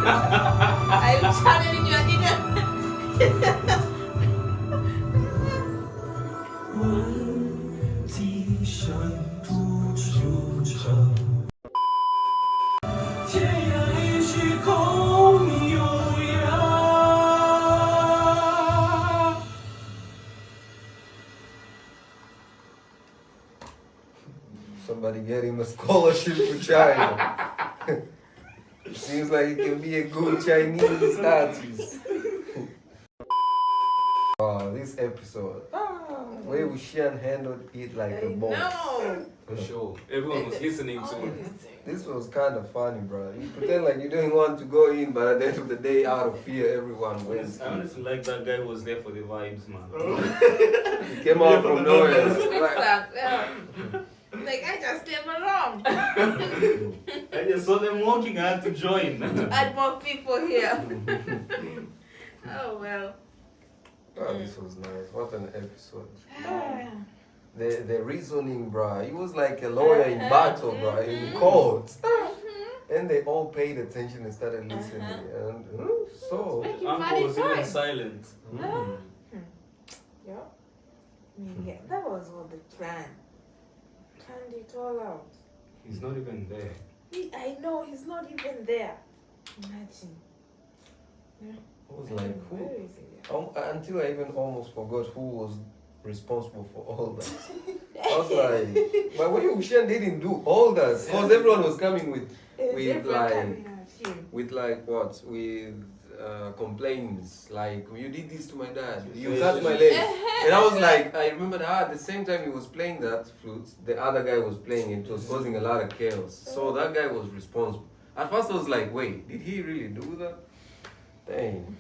Are you channeling your inner? Somebody get him a scholarship to China. Seems like he can be a good Chinese artist. This episode, where Wushan handled it like a boss. No. For sure. Everyone was listening to it. This was kind of funny, bro. You pretend like you didn't want to go in, but at the end of the day, out of fear, everyone went. I honestly like that guy was there for the vibes, man. He came out from nowhere. Like, I just came along. I just saw them walking, I had to join. Add more people here. Oh, well. Oh, this was nice. What an episode. The reasoning, bro. He was like a lawyer in battle, bro, in court. And they all paid attention and started listening. And so. Uncle was even silent. Yeah. That was all the plan. Planned it all out. He's not even there. I know, he's not even there. Imagine. I was like, who? Where is he? Until I even almost forgot who was responsible for all that. I was like, but when Wushan didn't do all that, because everyone was coming with complaints, like, you did this to my dad, you cut my leg. And I was like, I remember that at the same time he was playing that flute, the other guy was playing it, was causing a lot of chaos. So that guy was responsible. At first I was like, wait, did he really do that? Dang.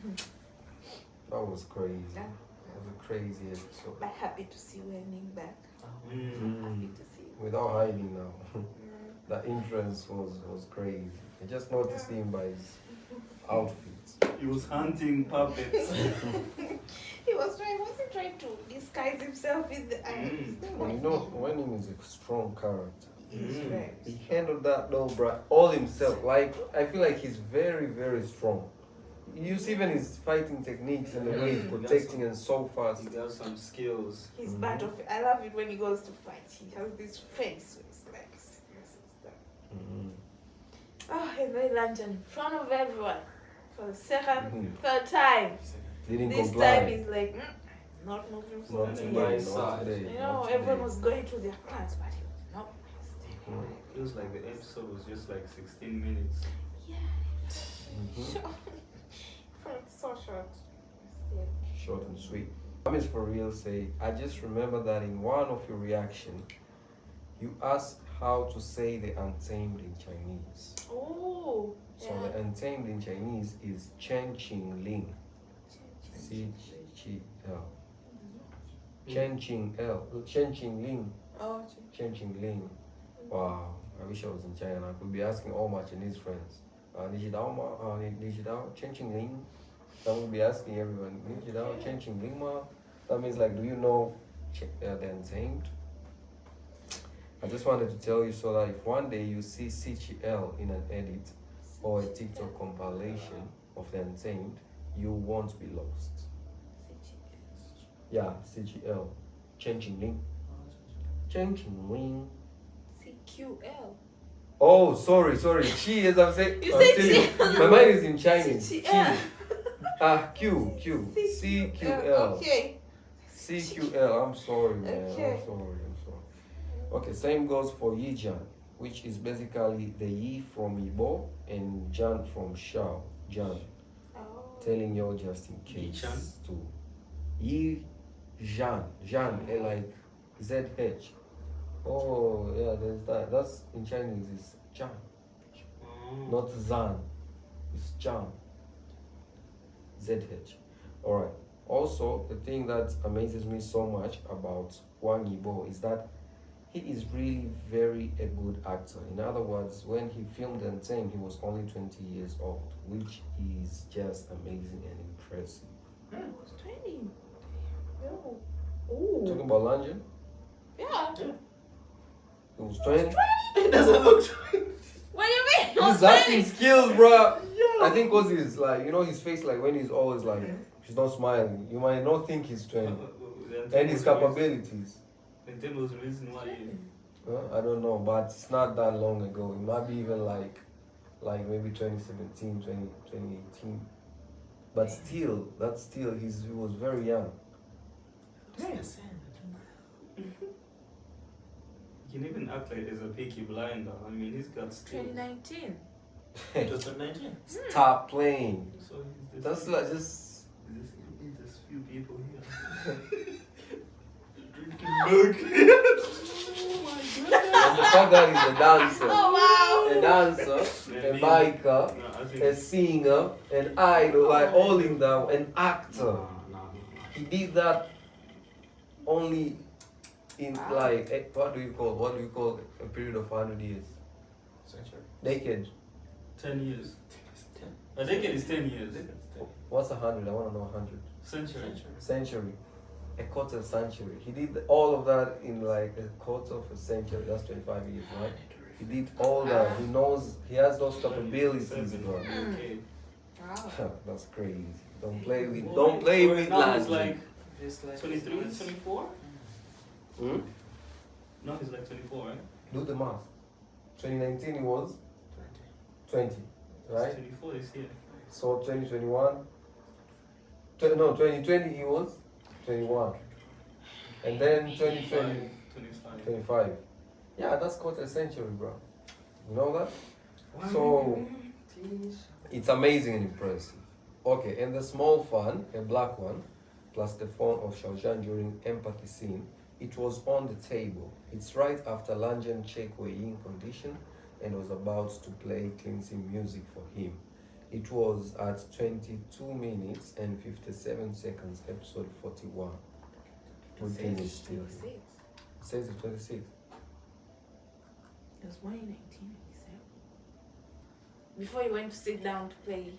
That was crazy. That was a crazy episode. But happy to see Wenning back. Happy to see him. Without hiding now. The entrance was crazy. I just noticed him by his outfit. He was hunting puppets. He wasn't trying to disguise himself in the eyes. Well, you know, Wenning is a strong character. Right. He handled that though, bruh, all himself. Like, I feel like he's very, very strong. You see even his fighting techniques and the way he's protecting and so fast. He got some skills. He's bad of it. I love it when he goes to fight. He has this face. So it's like serious and stuff. Oh, and they lunch in front of everyone for the second, third time. Didn't This comply. time he's like, not moving from Not here. today, Not not today. You know, not everyone today. was going to their plans, but he was not. It feels like the episode was just like 16 minutes. Short. It's so short. Short and sweet. I mean, for real say, I just remember that in one of your reactions, you asked how to say the Untamed in Chinese. Oh. So the Untamed in Chinese is Chen Qing Ling. C-H-L. Chen Qing L. Chen Qing Ling. Oh, Chen Qing Ling. Wow. I wish I was in China. I could be asking all my Chinese friends. 你知道吗？你知道 Chen Qing Ling? I would be asking everyone. 你知道 Chen Qing Ling 吗? That means like, do you know the Untamed? I just wanted to tell you so that if one day you see CGL in an edit or a TikTok compilation of the Untamed, you won't be lost. Yeah, CGL. Chen Qing Ling. Chen Qing Ling. CQL. Oh, sorry. Chi, as I'm saying. You said Chi. My mind is in Chinese. CGL. Q. CQL. Okay. CQL. I'm sorry, man. Okay. I'm sorry. Okay, same goes for Yijan, which is basically the Yi from Yibo and Jan from Shao. Jan. Oh. Telling you just in case. Yi-chan? Too. Yi Jan. Like ZH. Oh, yeah, there's that. That's in Chinese, it's Jan. Not Zan. It's Jan. ZH. Alright. Also, the thing that amazes me so much about Wang Yibo is that he is really very a good actor. In other words, when he filmed Untamed, he was only 20 years old, which is just amazing and impressive. He was 20. Yo. Ooh. Talking about Lanjan? Yeah. He was 20. It doesn't look 20. What do you mean? He was His acting 20. skills, bro. Yeah, I think because he's like, you know, his face, like when he's always like, he's not smiling. You might not think he's 20. And his capabilities. Untamed was released in what year? I don't know, but it's not that long ago. It might be even like maybe 2017, 2018. But still, he was very young. He can even act like as a peaky blinder. I mean, he's got skills. 2019. Just turned 19. Stop playing. So he's That's like just. He's just few people here. Drinking milk. And the fact that he's a dancer. Oh A dancer, a biker, a singer, an idol, like all in that, an actor. He did that only in like what do you call a period of 100 years? Century. Decade. 10 years. A decade is 10 years. What's 100? I want to know 100. Century. Century. A quarter century. He did all of that in like a quarter of a century. That's 25 years, right? He did all that. He knows. He has those capabilities, bro. Okay. Wow. That's crazy. Don't play with Now lads. he's like It's like 23, 24? Hmm? No, he's like 24, right? Do the math. 2019 he was 20, right? 24 is here. So 2021. 2020 he was 21, and then 2020 25. 25. Yeah, that's quarter century, bro. You know that? So it's amazing and impressive. Okay, and the small fan, a black one, plus the phone of Xiaozhan during empathy scene, it was on the table. It's right after Lanjan checked Wei Ying condition and was about to play cleansing music for him. It was at 22 minutes and 57 seconds, episode 41. What thing is still? 26. It says it's 26. It was born in 1987. Before he went to sit down to play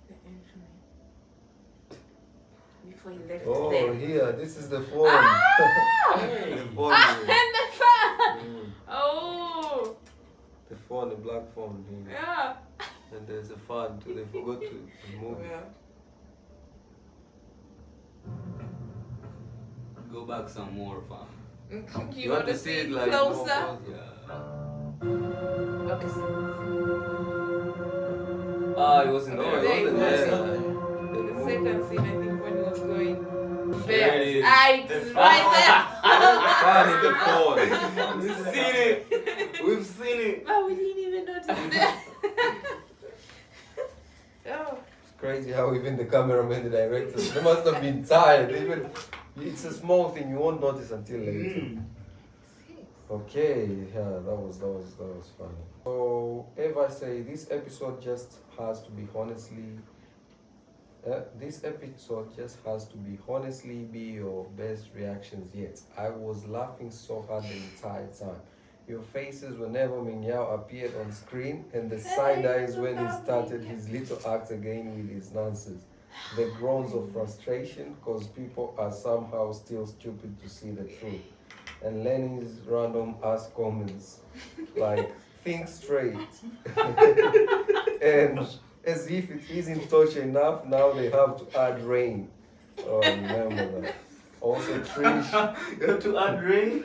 the instrument. Before he left Oh, there. here, this is the phone. Ah! The phone. And the fan! Mm. Oh! The phone, the black phone here. Yeah. And there's a fan too. They forgot to remove it. Go back some more, fam. You want to see it like closer? more Yeah. Okay, so Ah, it wasn't No, there. it wasn't there. there. the second scene, I think, when he was going There it is. It's The right Fan is the phone. We've seen it. We've seen there. it. But we didn't even notice that. Oh. It's crazy how even the cameraman, the directors, they must have been tired. Even it's a small thing you won't notice until later. Okay, yeah, that was funny. So, if I say this episode just has to be honestly be your best reactions yet. I was laughing so hard the entire time. Your faces whenever Minyao appeared on screen, and the side eyes when he started his little act again with his nonsense. The groans of frustration because people are somehow still stupid to see the truth. And Lenny's random ass comments like, think straight. And as if it isn't touch enough, now they have to add rain. Oh, remember that. Also Trish, You have to add rain?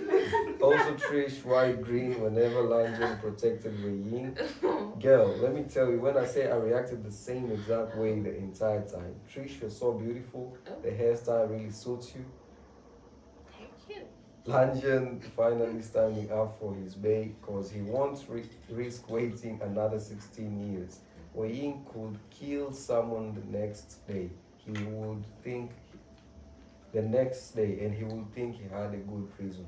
also Trish white green whenever Lanjan protected Wei Ying. Girl, let me tell you, when I say I reacted the same exact way the entire time. Trish, you're so beautiful. The hairstyle really suits you. Thank you. Lanjan finally standing up for his bae because he won't risk waiting another 16 years. Wei Ying could kill someone the next day. He would think and he would think he had a good reason.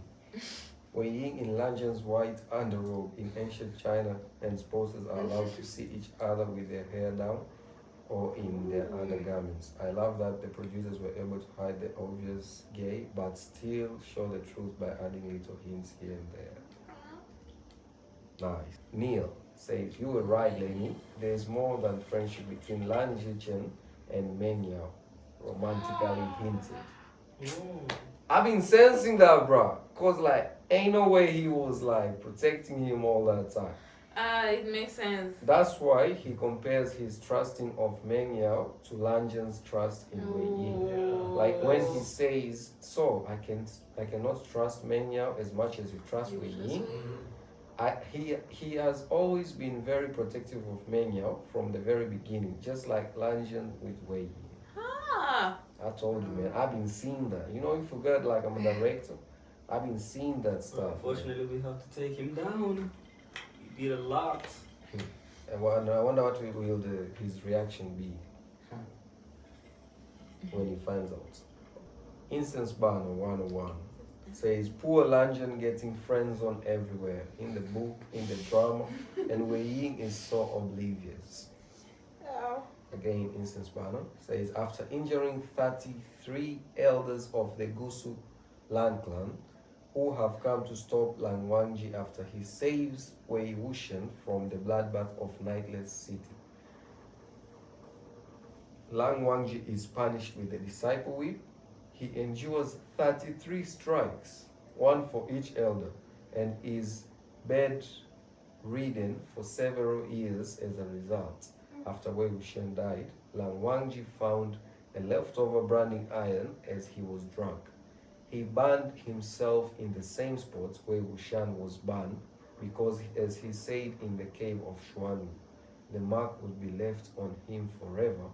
Wei Ying in Lanjan's white underrobe in ancient China, and spouses are allowed to see each other with their hair down or in their undergarments. I love that the producers were able to hide the obvious gay, but still show the truth by adding little hints here and there. Nice. Neil says, you were right, Lenny. There's more than friendship between Lan Zichen and Meng Yao, romantically hinted. I've been sensing that, bro. Cause like, ain't no way he was like protecting him all that time. It makes sense. That's why he compares his trusting of Meng Yao to Lanjan's trust in Wei Ying. Oh. Like when he says, "So I cannot trust Meng Yao as much as you trust Wei Ying." He has always been very protective of Meng Yao from the very beginning, just like Lanjan with Wei Ying. Ah. I told you, man. I've been seeing that. You know, you forgot, like I'm a director. I've been seeing that stuff. Unfortunately, we have to take him down. He did a lot. I wonder what will his reaction be when he finds out. Instance Banner 101 says, poor Lanjan getting friends on everywhere, in the book, in the drama, and Wei Ying is so oblivious. Oh. Again, Instance Banner says, after injuring 33 elders of the Gusu Lan clan, who have come to stop Lan Wangji after he saves Wei Wuxian from the bloodbath of Nightless City. Lan Wangji is punished with the disciple whip. He endures 33 strikes, one for each elder, and is bedridden for several years as a result. After Wei Wuxian died, Lan Wangji found a leftover branding iron as he was drunk. He burned himself in the same spot where Wuxian was burned because, as he said in the cave of Shuanu, the mark would be left on him forever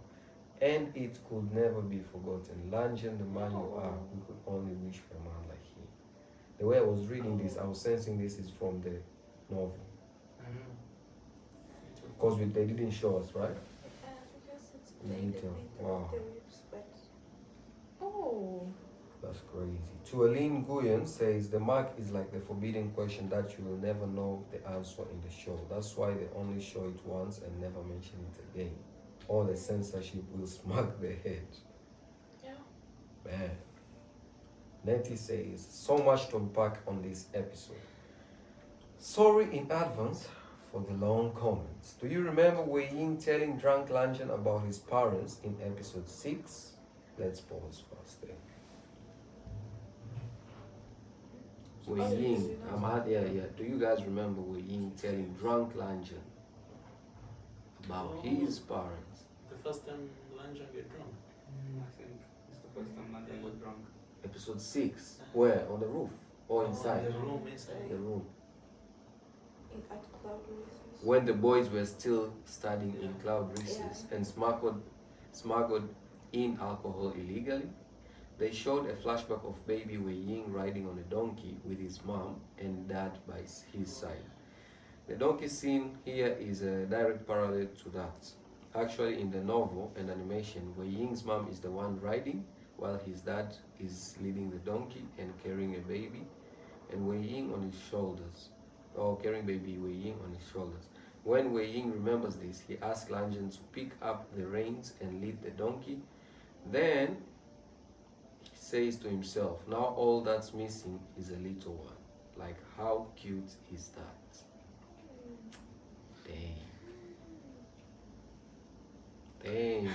and it could never be forgotten. Lanjan, the man you are, we could only wish for a man like him. The way I was reading this, I was sensing this is from the novel. Because they didn't show us, right? Because it's In detail. Wow. the lips, but oh. That's crazy. Tualine Nguyen says the mark is like the forbidden question that you will never know the answer in the show. That's why they only show it once and never mention it again. Or the censorship will smack their head. Yeah. Man. Nettie says, so much to unpack on this episode. Sorry in advance for the long comments. Do you remember Wei Ying telling drunk Lanjan about his parents in episode 6? Let's pause first there. Wei Ying, do you guys remember Wei Ying telling drunk Lanjan about his parents? The first time Lanjan get drunk. I think it's the first time Lanjan got drunk. Episode 6. Where? On the roof? Or inside? The room inside. The room. At Cloud Races. When the boys were still studying in Cloud Races and smuggled in alcohol illegally, they showed a flashback of baby Wei Ying riding on a donkey with his mom and dad by his side. The donkey scene here is a direct parallel to that. Actually, in the novel and animation, Wei Ying's mom is the one riding, while his dad is leading the donkey and carrying a baby, and Wei Ying on his shoulders, or carrying baby Wei Ying on his shoulders. When Wei Ying remembers this, he asks Lanjan to pick up the reins and lead the donkey. Then he says to himself, now all that's missing is a little one. Like, how cute is that? Dang. Dang.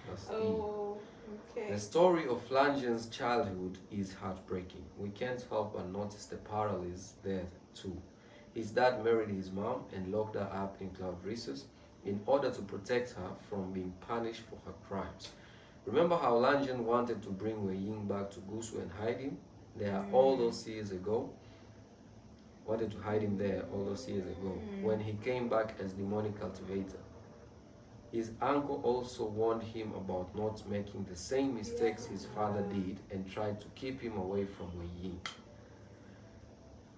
That's deep. Oh, okay. The story of Lanjan's childhood is heartbreaking. We can't help but notice the parallels there too. His dad married his mom and locked her up in Cloud Races in order to protect her from being punished for her crimes. Remember how Lanjan wanted to bring Wei Ying back to Gusu and hide him there all those years ago? Wanted to hide him there all those years ago when he came back as demonic cultivator. His uncle also warned him about not making the same mistakes his father did and tried to keep him away from Wei Ying.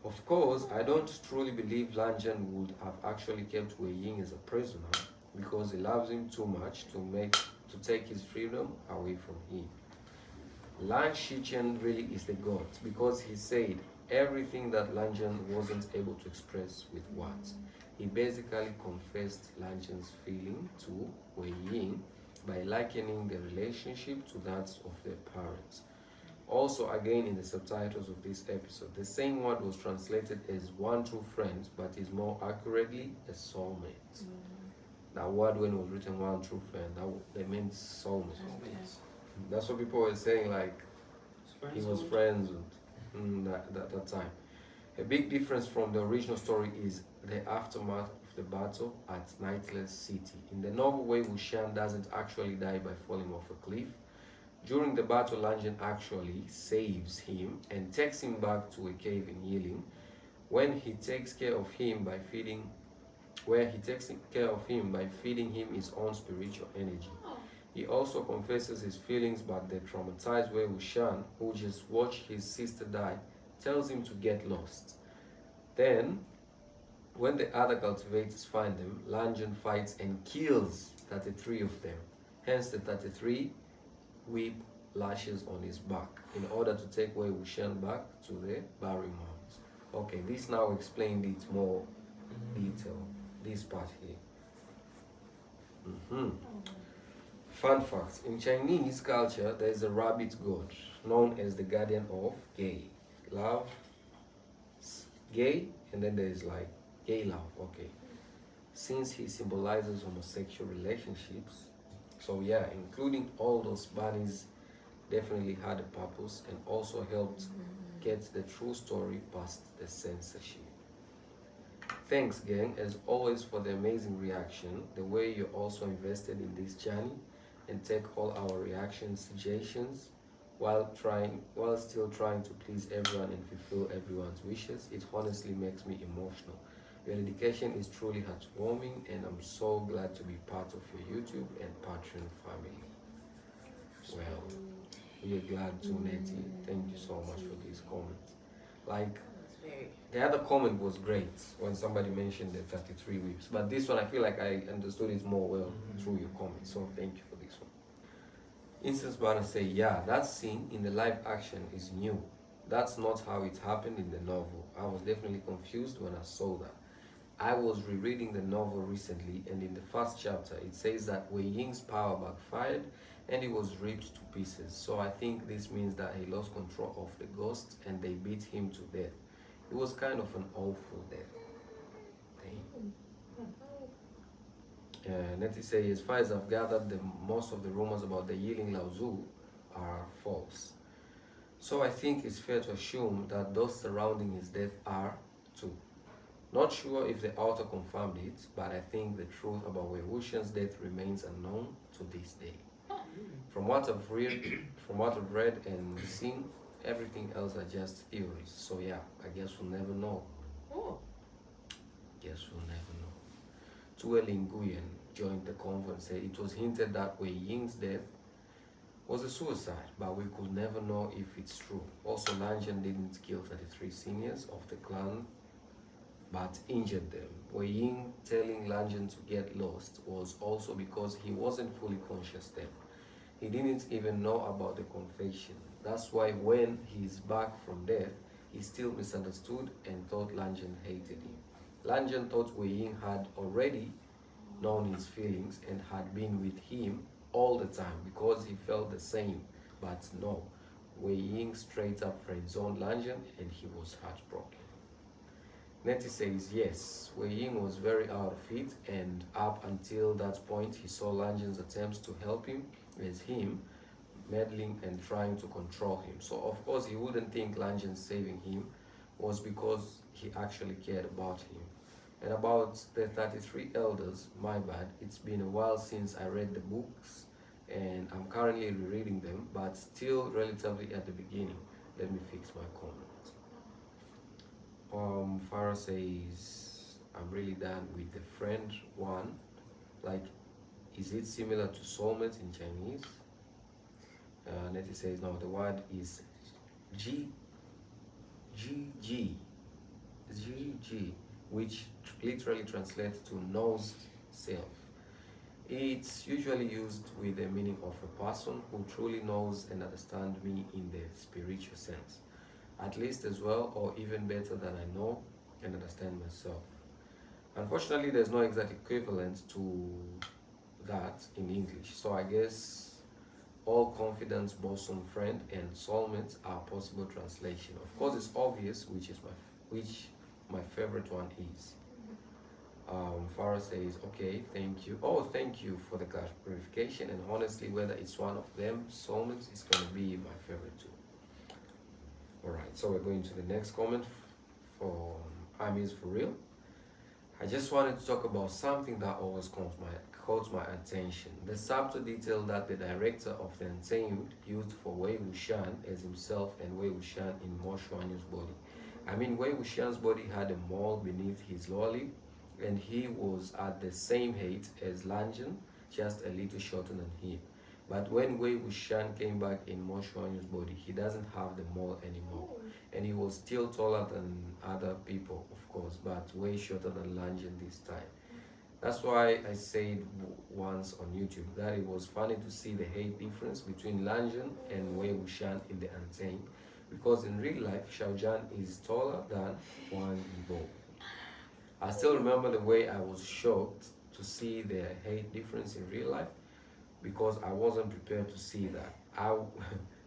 Of course, I don't truly believe Lanjan would have actually kept Wei Ying as a prisoner because he loves him too much to take his freedom away from him. Lan Shichen really is the god because he said everything that Lanjan wasn't able to express with words. He basically confessed Lanjan's feeling to Wei Ying by likening the relationship to that of their parents. Also, again in the subtitles of this episode, the same word was translated as one true friend, but is more accurately a soulmate. That word, when it was written one true friend, they meant soulmate. That's what people were saying, like he was friends with that time. A big difference from the original story is the aftermath of the battle at Nightless City. In the novel, Wei Wuxian doesn't actually die by falling off a cliff. During the battle, Lanjian actually saves him and takes him back to a cave in Yiling, when he takes care of him by feeding him his own spiritual energy. He also confesses his feelings, but the traumatized Wei Wuxian, who just watched his sister die, tells him to get lost. Then, when the other cultivators find them, Lanjian fights and kills 33 of them. Hence the 33 whip lashes on his back in order to take Wei Wuxian back to the Barry Mounds. Okay, this now explained it more detail, this part here. Fun facts. In Chinese culture, there is a rabbit god known as the guardian of gay. Love, gay, and then there is like gay love, okay. Since he symbolizes homosexual relationships, so yeah, including all those bunnies definitely had a purpose and also helped get the true story past the censorship. Thanks, gang, as always, for the amazing reaction, the way you're also invested in this journey and take all our reactions, suggestions, while still trying to please everyone and fulfill everyone's wishes. It honestly makes me emotional. Your dedication is truly heartwarming, and I'm so glad to be part of your YouTube and Patreon family. Well, we are glad to, Nettie. Thank you so much for this comment. Like, the other comment was great when somebody mentioned the 33 whips, but this one I feel like I understood it more well through your comment, so thank you for this one. Instance Banner say, yeah, that scene in the live action is new. That's not how it happened in the novel. I was definitely confused when I saw that. I was rereading the novel recently, and in the first chapter it says that Wei Ying's power backfired and he was ripped to pieces. So I think this means that he lost control of the ghost and they beat him to death. It was kind of an awful death. Nettie says, as far as I've gathered, most of the rumors about the Yiling Laozu are false. So I think it's fair to assume that those surrounding his death are too. Not sure if the author confirmed it, but I think the truth about Wei Wuxian's death remains unknown to this day. From what I've read and seen, everything else are just theories. So yeah, I guess we'll never know. Guess we'll never know. Tueli Nguyen joined the convo and said it was hinted that Wei Ying's death was a suicide, but we could never know if it's true. Also, Lanjian didn't kill 33 seniors of the clan, but injured them. Wei Ying telling Lanjian to get lost was also because he wasn't fully conscious then. He didn't even know about the confession. That's why when he's back from death, he still misunderstood and thought Lanjian hated him. Lanjian thought Wei Ying had already known his feelings and had been with him all the time because he felt the same. But no, Wei Ying straight up friend-zoned Lanjian and he was heartbroken. Nettie says yes, Wei Ying was very out of it, and up until that point he saw Lanjian's attempts to help him as him meddling and trying to control him. So of course he wouldn't think Lanjian saving him was because he actually cared about him. And about the 33 elders, my bad, it's been a while since I read the books and I'm currently rereading them, but still relatively at the beginning. Let me fix my comment. Farah says, I'm really done with the friend one. Like, is it similar to soulmate in Chinese? Nettie says, no, the word is G, which literally translates to knows self. It's usually used with the meaning of a person who truly knows and understands me in the spiritual sense, at least as well or even better than I know and understand myself. Unfortunately, there's no exact equivalent to that in English, so I guess all confidence, bosom, friend, and soulmates are possible translation. Of course, it's obvious which my favorite one is. Farah says, okay, thank you. Oh, thank you for the clarification. And honestly, whether it's one of them, soulmates, is going to be my favorite too. All right, so we're going to the next comment. for Armies for Real. I just wanted to talk about something that always caught my attention. The subtle detail that the director of the Untamed used for Wei Wuxian as himself and Wei Wuxian in Mo Xuanyu's body. I mean, Wei Wuxian's body had a mole beneath his lower lip, and he was at the same height as Lanjun, just a little shorter than him. But when Wei Wuxian came back in Mo Xuanyu's body, he doesn't have the mole anymore. And he was still taller than other people, of course, but way shorter than Lanjun this time. That's why I said once on YouTube that it was funny to see the height difference between Lanjun and Wei Wuxian in the Untamed, because in real life, Xiaojian is taller than Wang Yibo. I still remember the way I was shocked to see the height difference in real life, because I wasn't prepared to see that.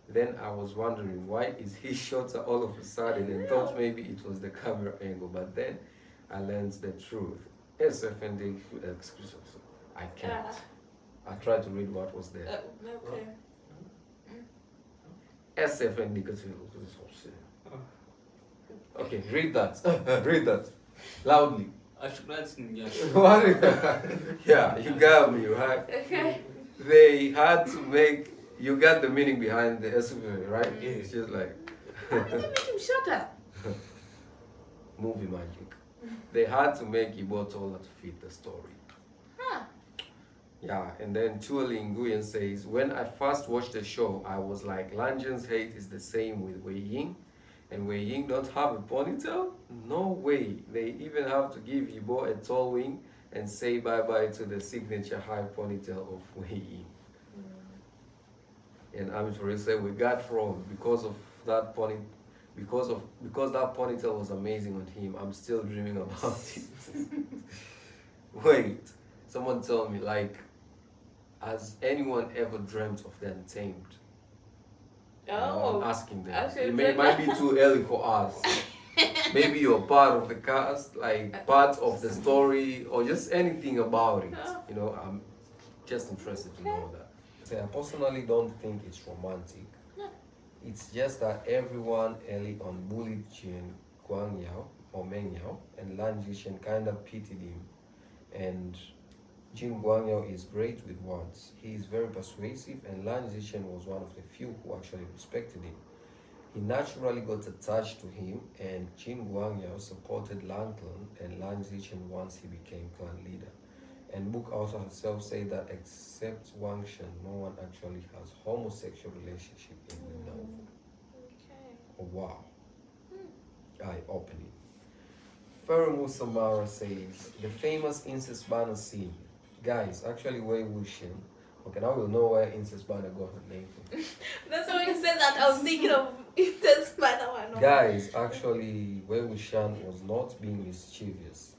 Then I was wondering, why is he shorter all of a sudden, and thought maybe it was the camera angle. But then I learned the truth. SFND, excuse us, I can't. I tried to read what was there. Okay. SFND, okay, read that. Read that loudly. Yeah, you got me, right? Okay. They had to make, you got the meaning behind the SUV, right? Yeah. It's just like How did they make him shorter? movie magic. They had to make Ibo taller to fit the story. Huh. Yeah, and then Chuali Nguyen says, when I first watched the show, I was like, Lanjun's height is the same with Wei Ying, and Wei Ying don't have a ponytail? No way. They even have to give Ibo a tall wing and say bye-bye to the signature high ponytail of Wei Ying. And I'm sorry to say we got wrong because of that pony, because that ponytail was amazing on him. I'm still dreaming about it. Wait, someone tell me, like, has anyone ever dreamt of the Untamed? Oh. I'm asking them. Actually, It might be too early for us. Maybe you're part of the cast, like part of the story, or just anything about it. You know, I'm just interested to know that. I personally don't think it's romantic. It's just that everyone early on bullied Jin Guangyao or Meng Yao, and Lan Zhishen kind of pitied him. And Jin Guangyao is great with words. He is very persuasive, and Lan Zhishen was one of the few who actually respected him. He naturally got attached to him, and Jin Guangyao supported Lan Clan and Lan Zhishen once he became clan leader. And book author herself said that except Wang Shen, no one actually has homosexual relationship in the novel. Okay. Oh, wow. Eye-opening. Ferumu Samara says, the famous incest banner scene. Guys, actually Wei Wuxian. Okay, now we'll know where incest banner got her name from. That's why you said that. I was thinking of intense banner one. Guys, actually Wei Wuxian was not being mischievous.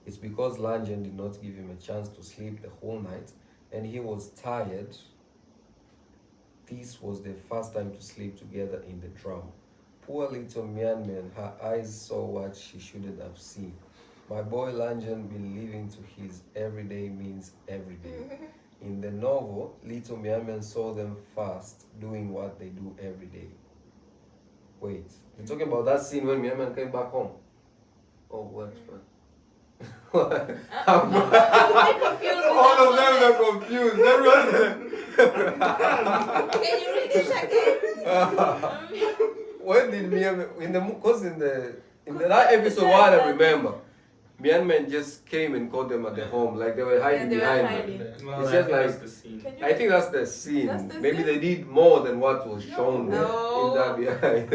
It's because Lanjun did not give him a chance to sleep the whole night, and he was tired. This was their first time to sleep together in the drum. Poor little Myanmar, her eyes saw what she shouldn't have seen. My boy Lanjun believing to his everyday means every day. In the novel, little Myanmar saw them fast doing what they do every day. Wait, you're talking about that scene when Myanmar came back home? Oh, what? What? I'm confused. All of them are confused. Everyone. Can you read it again? When did Myanmar, in that episode, what I remember, Myanmar just came and caught them at the home, like they were hiding behind them. Well, It's just that's like, the scene. Can you I think that's the scene. That's the Maybe scene? they did more than what was shown there in that behind.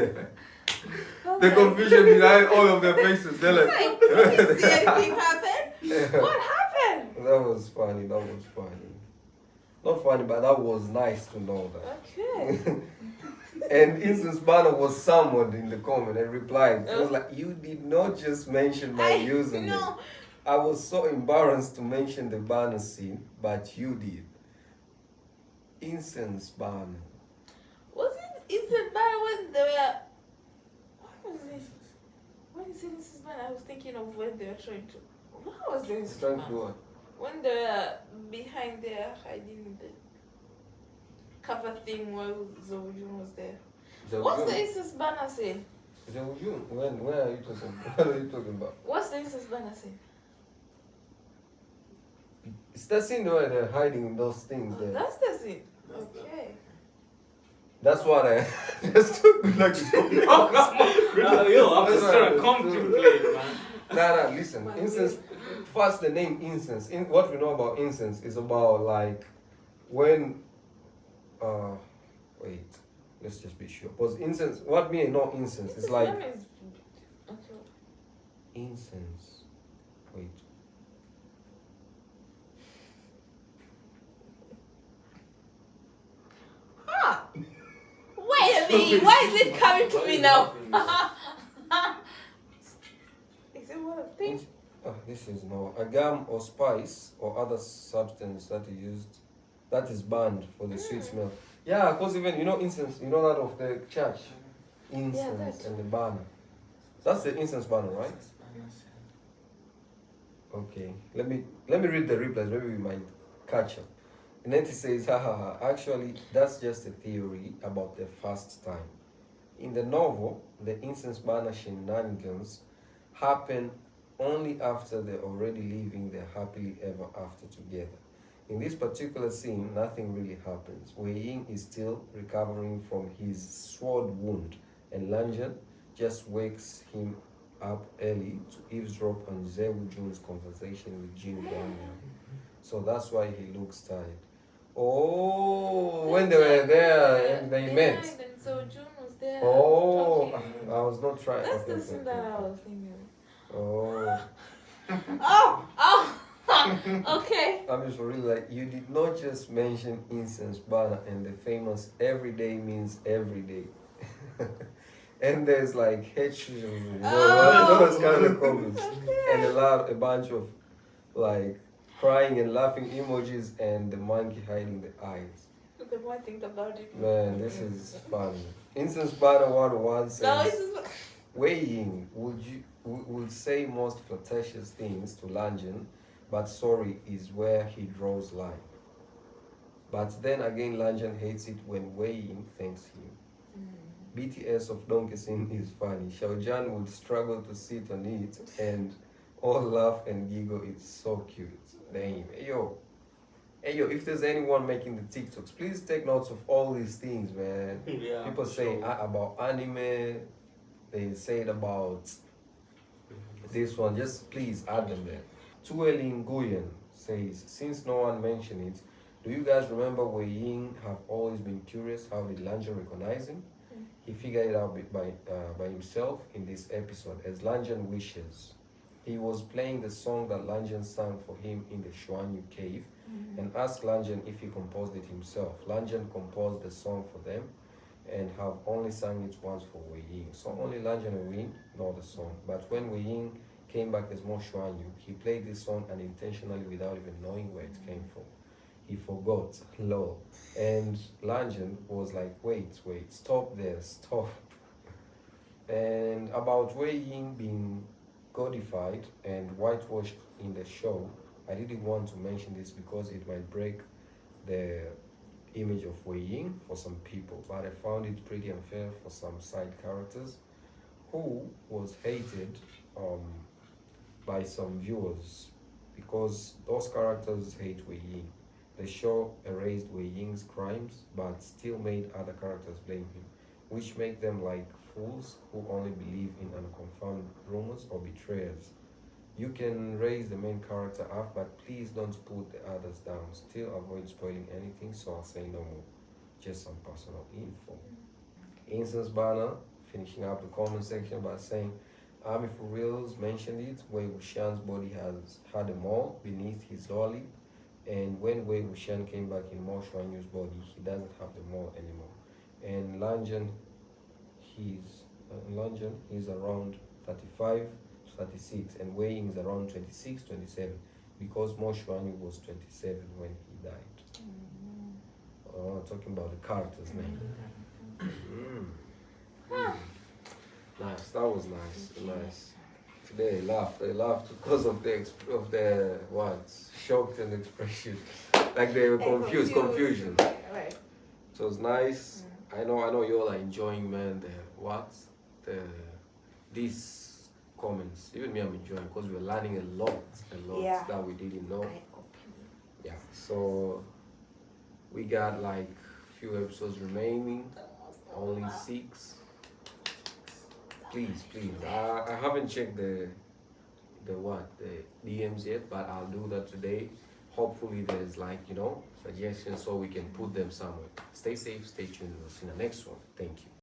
The confusion behind all of their faces. They're like, Like, did you see anything happen? What happened? that was funny. That was funny. Not funny, but that was nice to know that. Okay. And Instance Banner was summoned in the comment and replied. It was like, you did not just mention my username. No. I was so embarrassed to mention the banner scene, but you did. Incense Banner. Was it? Is it bad when they were? What was it? When you said this is bad, I was thinking of when they were trying to. What was this? Trying to do what? When they were behind there hiding the cover thing while Zoojun was there. What's the Isis banner saying? Is it with you? Where are you talking? What are you talking about? What's the incense burner scene? It's that scene where they're hiding those things Oh, there. that's the scene. That's the- Okay. That's what I just took like Oh, come on. Yo, I'm just trying to contemplate, man. Nah, listen. My Incense. First, the name incense. What we know about incense is about like when. Wait. Let's just be sure. Because incense. What me know incense is like name is... Okay. incense. Wait. Huh. Wait a minute. Why is it coming to me now? Is it one of things? This is no a gum or spice or other substance that is used that is banned for the sweet smell. Yeah, because even incense, that of the church, incense that. and the banner. That's the incense banner, right? Okay, let me read the replies. Maybe we might catch up. And then it says, actually, that's just a theory about the first time. In the novel, the incense banner shenanigans happen only after they're already living their happily ever after together. In this particular scene, nothing really happens. Wei Ying is still recovering from his sword wound, and Lanjan just wakes him up early to eavesdrop on Zhe Wujun's conversation with Jin Daniel. So that's why he looks tired. Oh, when they were there and they met. And so June was there. Oh, talking. I was not trying. That's okay, the scene that I was thinking. Oh. Oh! Okay. I'm just really like, you did not just mention incense banner and the famous everyday means every day. And there's like those kind of comments. And a bunch of like crying and laughing emojis and the monkey hiding the eyes. The more I think about it. Man, this is fun. Incense banner 101 says, No, this is... Wei Ying would say most flirtatious things to Lanjan, but sorry is where he draws line. But then again, Lanjan hates it when Wei Ying thanks him. BTS of Donkey Sing is funny. Xiaojian would struggle to sit on it and all laugh and giggle. It's so cute. Damn. Hey yo, if there's anyone making the TikToks, please take notes of all these things, man. Yeah, People say about anime, they say it about this one. Just please add them there. Tuelin Nguyen says, since no one mentioned it, do you guys remember Wei Ying have always been curious how did Lanjan recognize him? He figured it out by himself in this episode as Lanjan wishes. He was playing the song that Lanjan sang for him in the Xuanyu cave and asked Lanjan if he composed it himself. Lanjan composed the song for them and have only sang it once for Wei Ying. So only Lanjan and Wei Ying know the song. But when Wei Ying came back as more Xuanyu, he played this song unintentionally without even knowing where it came from. He forgot, lol. And Lanjan was like, wait, stop there, stop. And about Wei Ying being codified and whitewashed in the show, I didn't want to mention this because it might break the image of Wei Ying for some people, but I found it pretty unfair for some side characters who was hated by some viewers because those characters hate Wei Ying. The show erased Wei Ying's crimes but still made other characters blame him, which make them like fools who only believe in unconfirmed rumors or betrayers. You can raise the main character up, but please don't put the others down. Still avoid spoiling anything, so I'll say no more. Just some personal info. Incense banner, finishing up the comment section by saying, Army for Reals mentioned it, Wei Wuxian's body has had a mole beneath his lower lip, and when Wei Wuxian came back in Mo Xuanyu's body, he doesn't have the mole anymore. And Lanjan, he's around 35 to 36, and Wei Ying is around 26, 27, because Mo Xuanyu was 27 when he died. Talking about the characters, man. Nice, that was nice. Today they laughed because of the words, shocked and expression, like they were confusion. Right. So it was nice. I know you all are enjoying, man. The these comments. Even me, I'm enjoying because we're learning a lot Yeah. that we didn't know. Eye-opening. Yeah. So we got like few episodes remaining, only 6. Please. I haven't checked the DMs yet, but I'll do that today. Hopefully there's like, suggestions so we can put them somewhere. Stay safe, stay tuned. We'll see you in the next one. Thank you.